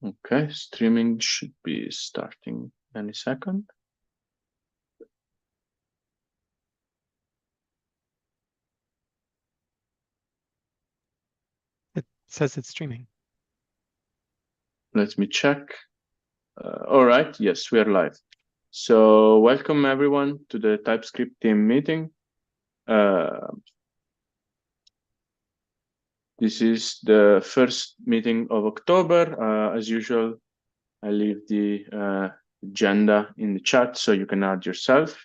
Okay, streaming should be starting any second. It says it's streaming. Let me check. All right, yes, we are live. So welcome everyone to the TypeScript team meeting. This is the first meeting of October. As usual, I leave the agenda in the chat so you can add yourself.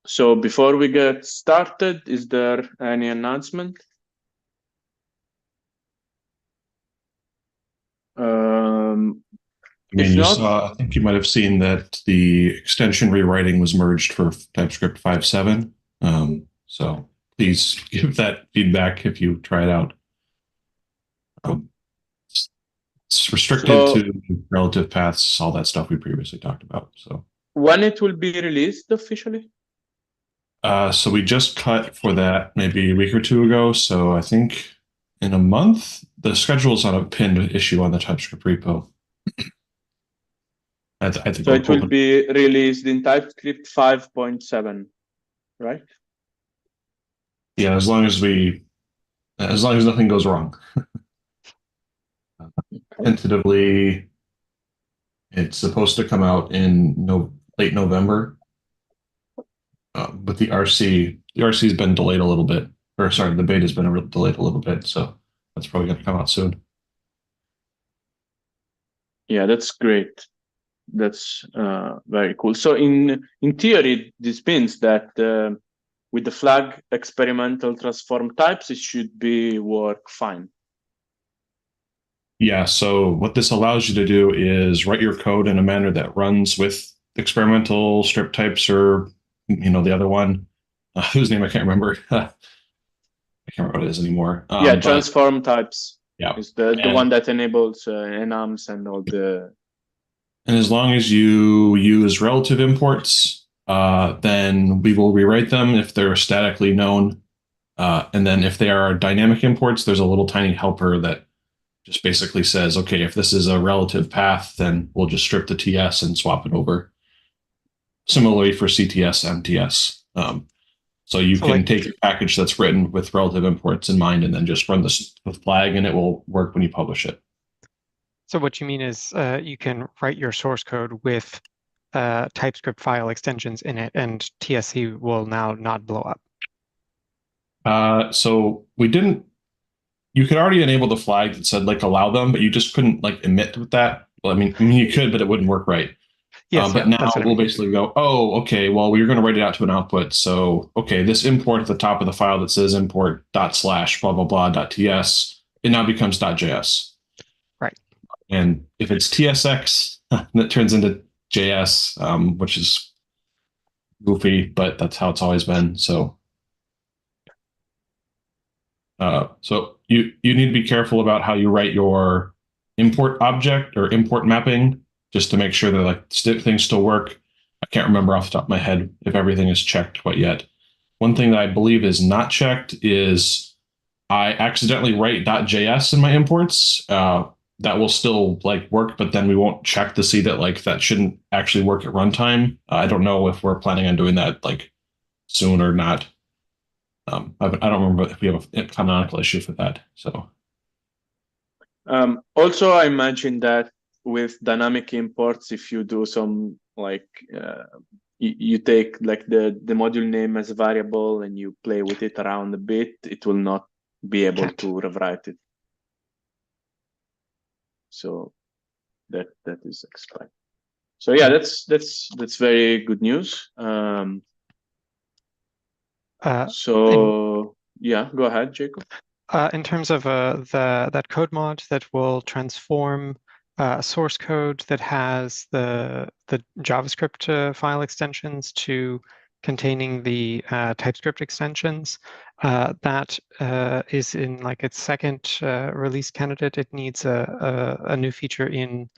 So before we get started, is there any announcement? I think you might have seen that the extension rewriting was merged for TypeScript 5.7. So please give that feedback if you try it out. It's restricted to relative paths, all that stuff we previously talked about. So when it will be released officially? So we just cut for that maybe a week or two ago. So I think in a month, the schedule is on a pinned issue on the TypeScript repo. I think so it will be released in TypeScript 5.7, right? Yeah, as long as nothing goes wrong. Tentatively, it's supposed to come out in late November. But the RC's been delayed a little bit. Or sorry, the beta's been delayed a little bit, so that's probably going to come out soon. Yeah, that's great. That's very cool. So in theory, this means that with the flag experimental transform types, it should be work fine. Yeah, so what this allows you to do is write your code in a manner that runs with experimental strip types or, the other one, whose name I can't remember. I can't remember what it is anymore. Yeah, transform types. Yeah, is the one that enables enums and all the. And as long as you use relative imports, then we will rewrite them if they're statically known. And then if they are dynamic imports, there's a little tiny helper that just basically says, okay, if this is a relative path, then we'll just strip the TS and swap it over. Similarly for CTS, MTS. So you can take a package that's written with relative imports in mind and then just run the flag and it will work when you publish it. So what you mean is you can write your source code with TypeScript file extensions in it, and TSC will now not blow up. So we didn't. You could already enable the flag that said allow them, but you just couldn't emit with that. Well, I mean you could, but it wouldn't work right. Yes, but now we'll basically go, oh, okay, well, we're going to write it out to an output. So, okay, this import at the top of the file that says import / blah, blah, blah, .ts, it now becomes .js. Right. And if it's TSX, that turns into JS, which is goofy, but that's how it's always been. So, you need to be careful about how you write your import object or import mapping, just to make sure that things still work. I can't remember off the top of my head if everything is checked quite yet. One thing that I believe is not checked is I accidentally write .js in my imports. That will still work, but then we won't check to see that that shouldn't actually work at runtime. I don't know if we're planning on doing that soon or not. I don't remember if we have a canonical issue for that. So. Also, I imagine that with dynamic imports, if you do some you take the module name as a variable and you play with it around a bit, it will not be able to rewrite it. So that is expected. So yeah, that's very good news. So yeah, go ahead, Jacob. In terms of that code mod that will transform source code that has the JavaScript file extensions to containing the TypeScript extensions, that is in its second release candidate. It needs a new feature in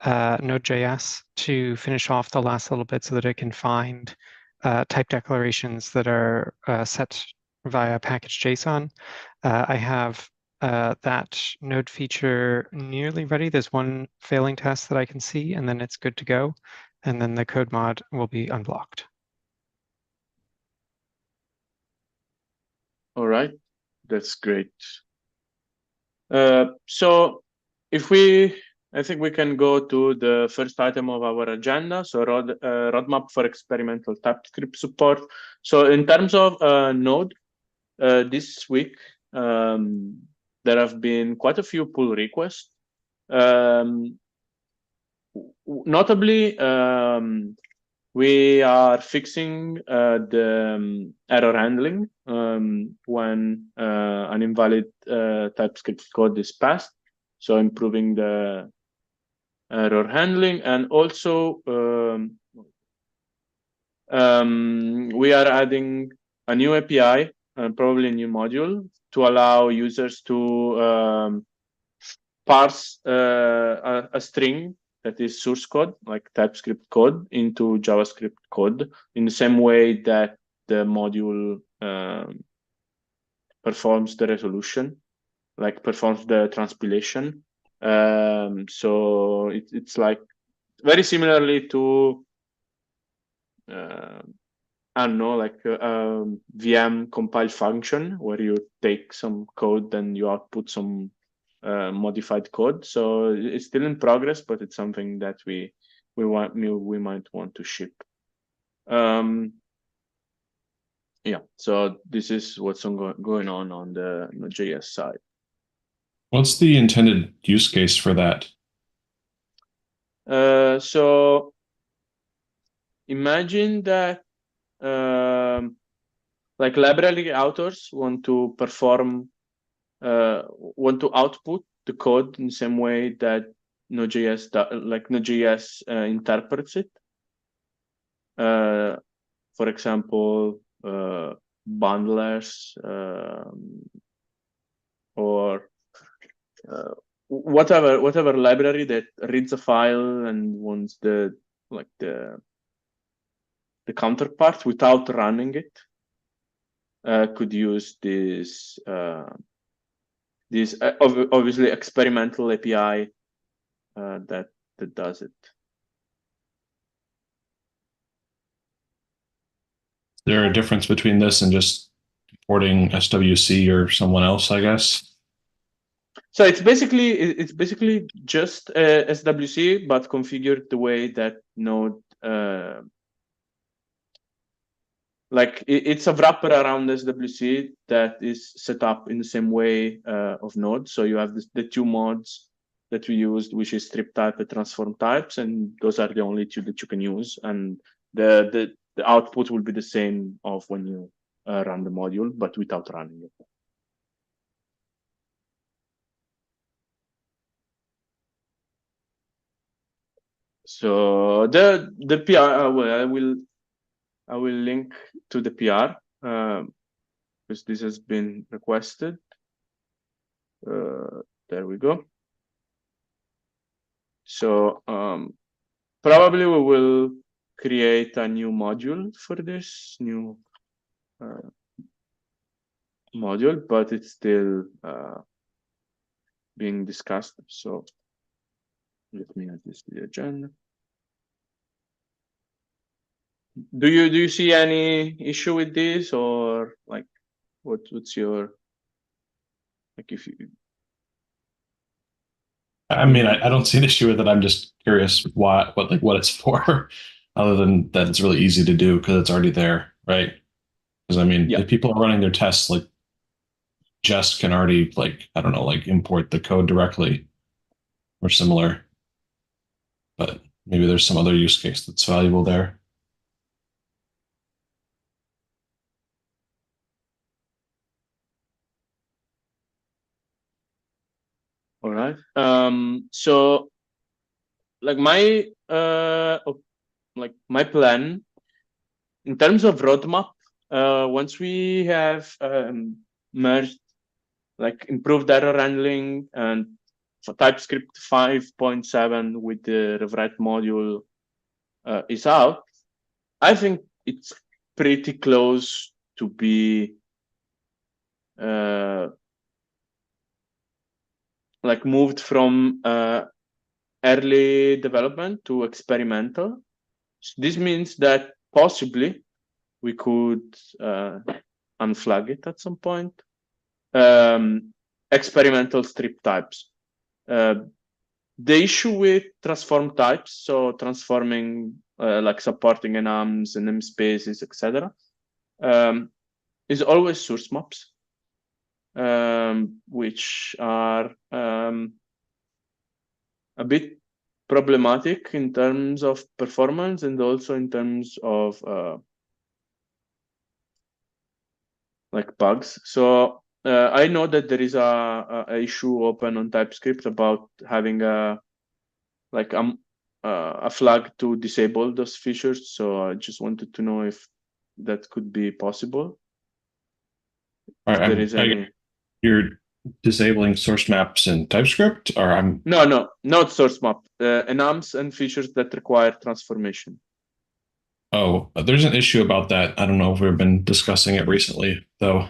Node.js to finish off the last little bit so that it can find type declarations that are set via package JSON. I have that node feature nearly ready. There's one failing test that I can see, and then it's good to go. And then the code mod will be unblocked. All right, that's great. So I think we can go to the first item of our agenda. So roadmap for experimental TypeScript support. So in terms of Node, this week, there have been quite a few pull requests. Notably, we are fixing the error handling when an invalid TypeScript code is passed. So improving the error handling, and also we are adding a new API and probably a new module to allow users to parse a string that is source code, like TypeScript code, into JavaScript code in the same way that the module performs the resolution, like performs the transpilation. So it's like very similarly to I don't know, like VM compile function where you take some code and you output some modified code. So it's still in progress, but it's something that we might want to ship. Yeah, so this is what's going on the Node.js side. What's the intended use case for that? So imagine that like library authors want to output the code in the same way that Node.js interprets it. For example, bundlers or whatever library that reads a file and wants the counterpart without running it could use this obviously experimental API that does it. Is there a difference between this and just importing SWC or someone else, I guess? So it's basically just SWC, but configured the way that Node like it's a wrapper around SWC that is set up in the same way of Node. So you have the two mods that we used, which is strip type and transform types, and those are the only two that you can use. And the output will be the same of when you run the module, but without running it. So the PR, well, I will link to the PR because this has been requested. There we go. So probably we will create a new module for this new module, but it's still being discussed. So let me add this to the agenda. Do you see any issue with this, or like what's your like if you? I mean, I don't see an issue with it. I'm just curious what it's for, other than that it's really easy to do because it's already there, right? Because I mean, if people are running their tests, like Jest can already I don't know, import the code directly or similar. But maybe there's some other use case that's valuable there. All right. So like my plan in terms of roadmap, once we have merged, like improved error handling and for TypeScript 5.7 with the rewrite module is out, I think it's pretty close to be like moved from early development to experimental. So this means that possibly we could unflag it at some point. Experimental strip types. The issue with transform types, so transforming like supporting enums and namespaces, etc., is always source maps, which are a bit problematic in terms of performance and also in terms of like bugs. So I know that there is a issue open on TypeScript about having a flag to disable those features. So I just wanted to know if that could be possible. All If right, there is any. You're disabling source maps in TypeScript, or I'm No, not source map. Enums and features that require transformation. Oh, there's an issue about that. I don't know if we've been discussing it recently, though.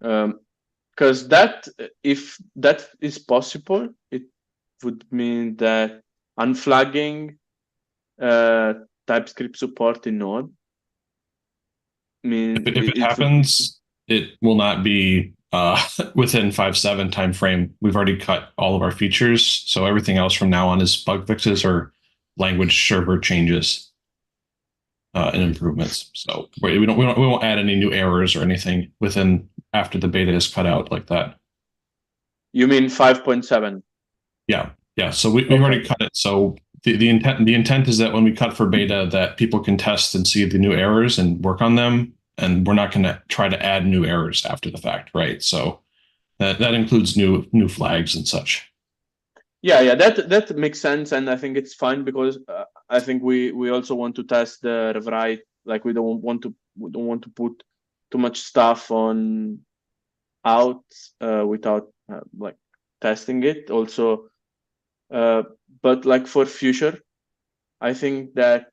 Because if that is possible, it would mean that unflagging TypeScript support in Node mean If it it would. happens, it will not be within 5.7 time frame. We've already cut all of our features, so everything else from now on is bug fixes or language server changes and improvements. So we won't add any new errors or anything within after the beta is cut out like that. You mean 5.7? Yeah. So we've already cut it. So the intent is that when we cut for beta, that people can test and see the new errors and work on them, and we're not going to try to add new errors after the fact, right? So that includes new flags and such. Yeah, that makes sense, and I think it's fine because I think we also want to test the rewrite. Like we don't want to put too much stuff on out without like testing it. Also, but like for future, I think that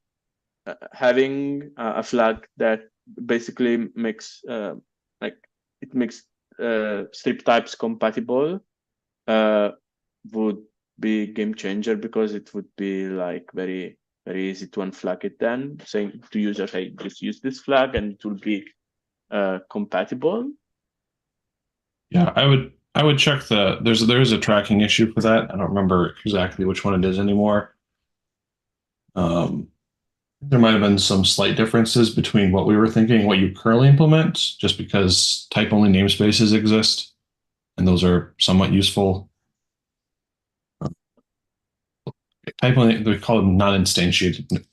having a flag that basically makes like it makes strip types compatible would be game changer, because it would be like very easy to unflag it, then saying to users, hey, just use this flag and it will be compatible. Yeah, I would check there's a tracking issue for that. I don't remember exactly which one it is anymore. There might have been some slight differences between what we were thinking and what you currently implement, just because type only namespaces exist, and those are somewhat useful. Type only, they call them non-instantiated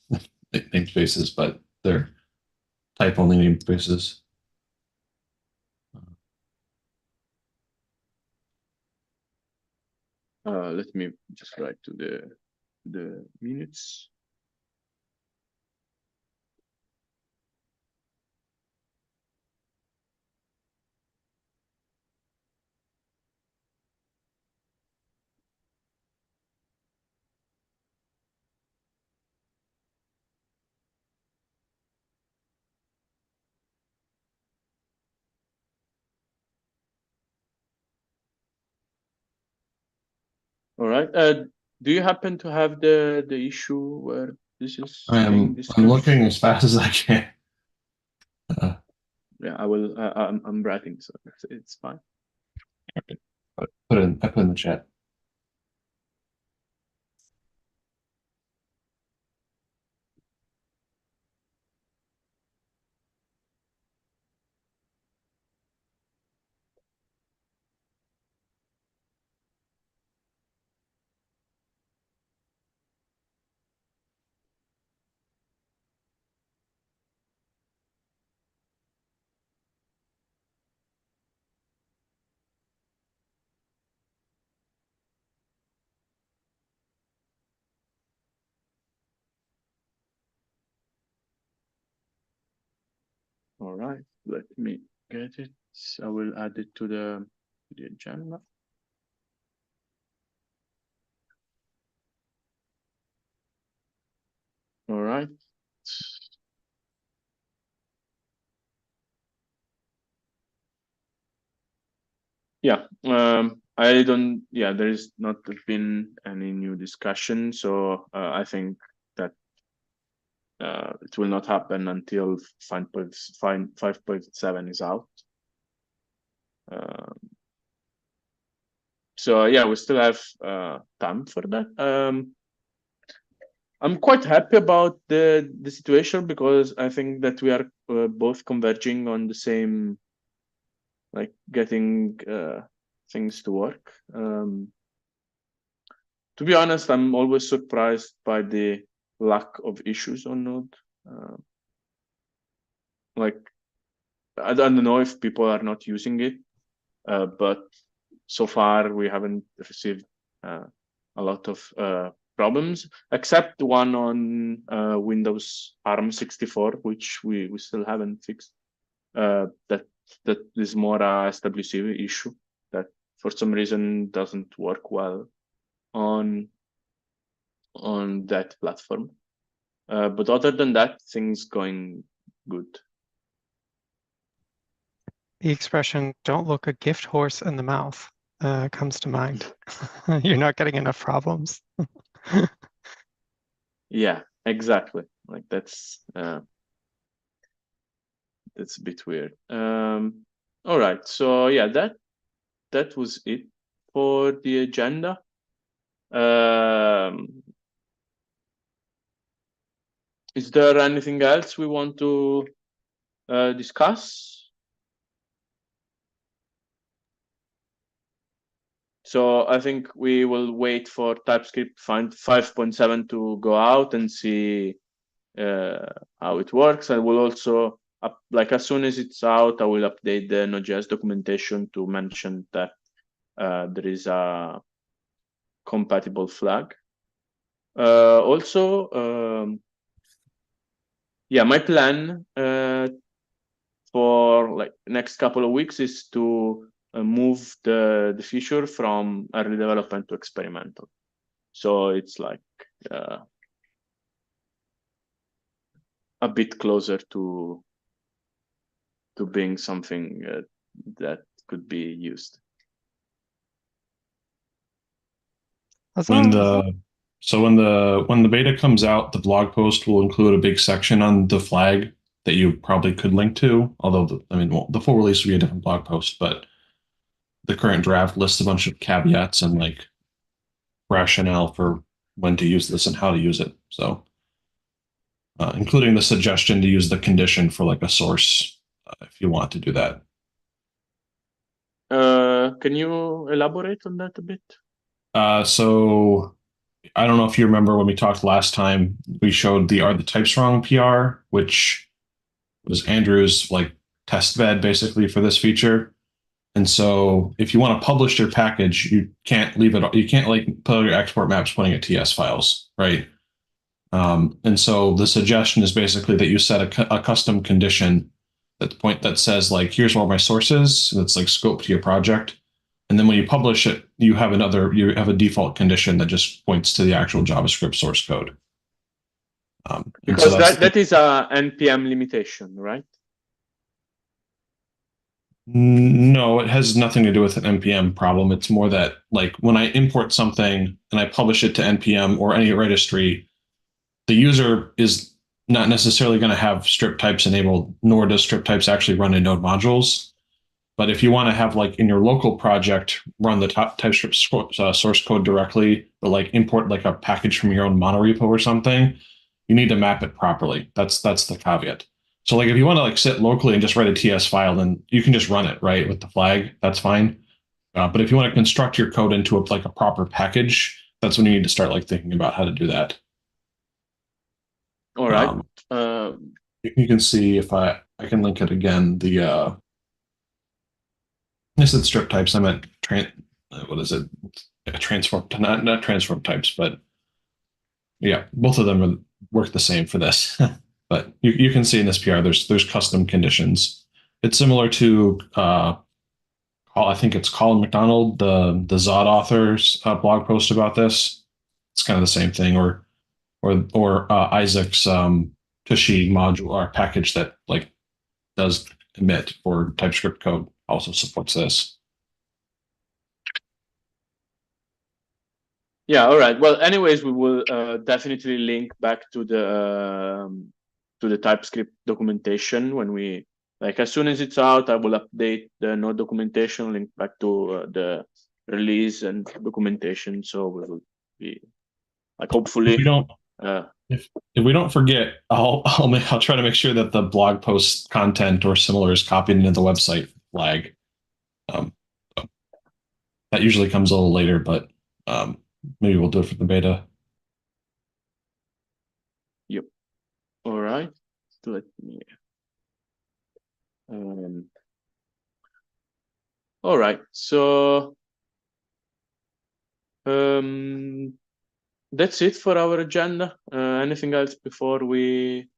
namespaces, but they're type only namespaces. Let me just write to the minutes. All right. Do you happen to have the issue where this is being discussed? I'm looking as fast as I can. Yeah, I will. I'm writing, so it's fine. I put in the chat. All right, let me get it. I will add it to the agenda. All right. Yeah, I don't. Yeah, there is not been any new discussion, so I think that it will not happen until 5.7 is out. So yeah, we still have time for that. I'm quite happy about the situation because I think that we are both converging on the same, like getting things to work. To be honest, I'm always surprised by the lack of issues on Node. Like I don't know if people are not using it, but so far we haven't received a lot of problems, except one on Windows ARM 64, which we still haven't fixed. That is more a SWC issue that for some reason doesn't work well on that platform. But other than that, things going good. The expression "don't look a gift horse in the mouth" comes to mind. You're not getting enough problems. Yeah, exactly. Like that's a bit weird. All right. So yeah, that was it for the agenda. Is there anything else we want to discuss? So I think we will wait for TypeScript 5.7 to go out and see how it works. I will also, like as soon as it's out, I will update the Node.js documentation to mention that there is a compatible flag. Also, yeah, my plan for like next couple of weeks is to move the feature from early development to experimental. So it's like a bit closer to being something that could be used. When the beta comes out, the blog post will include a big section on the flag that you probably could link to. Although the full release will be a different blog post, but the current draft lists a bunch of caveats and like rationale for when to use this and how to use it. So, including the suggestion to use the condition for like a source if you want to do that. Can you elaborate on that a bit? So I don't know if you remember when we talked last time, we showed the Are the Types Wrong PR, which was Andrew's like test bed basically for this feature. And so if you want to publish your package, you can't leave it, you can't like put your export maps pointing at TS files, right? And so the suggestion is basically that you set a custom condition that says like, here's where my source is, that's like scope to your project. And then when you publish it, you have a default condition that just points to the actual JavaScript source code. Because that is a NPM limitation, right? No, it has nothing to do with an NPM problem. It's more that like when I import something and I publish it to NPM or any registry, the user is not necessarily going to have strip types enabled, nor does strip types actually run in Node modules. But if you want to have like in your local project, run the TypeScript source code directly, or like import like a package from your own monorepo or something, you need to map it properly. That's the caveat. So like if you want to like sit locally and just write a TS file, then you can just run it, right, with the flag. That's fine. But if you want to construct your code into like a proper package, that's when you need to start like thinking about how to do that. All right. You can see if I can link it again. I said strip types. I meant what is it? Transform, not transform types, but yeah, both of them work the same for this. But you can see in this PR, there's custom conditions. It's similar to I think it's Colin McDonald, the Zod author's blog post about this. It's kind of the same thing, or Isaac's Tushy module or package that like does emit for TypeScript code also supports this. Yeah, all right. Well, anyways, we will definitely link back to the TypeScript documentation when we, like, as soon as it's out, I will update the Node documentation, link back to the release and documentation. So we will be, like, hopefully. If we don't, Uh, if we don't forget, I'll try to make sure that the blog post content or similar is copied into the website flag. That usually comes a little later, but maybe we'll do it for the beta. Yep. All right. Let me. All right. So that's it for our agenda. Anything else before we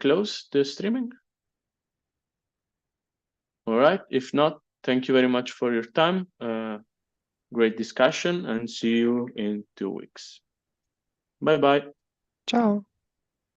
close the streaming? All right. If not, thank you very much for your time. Great discussion, and see you in 2 weeks. Bye-bye. Ciao.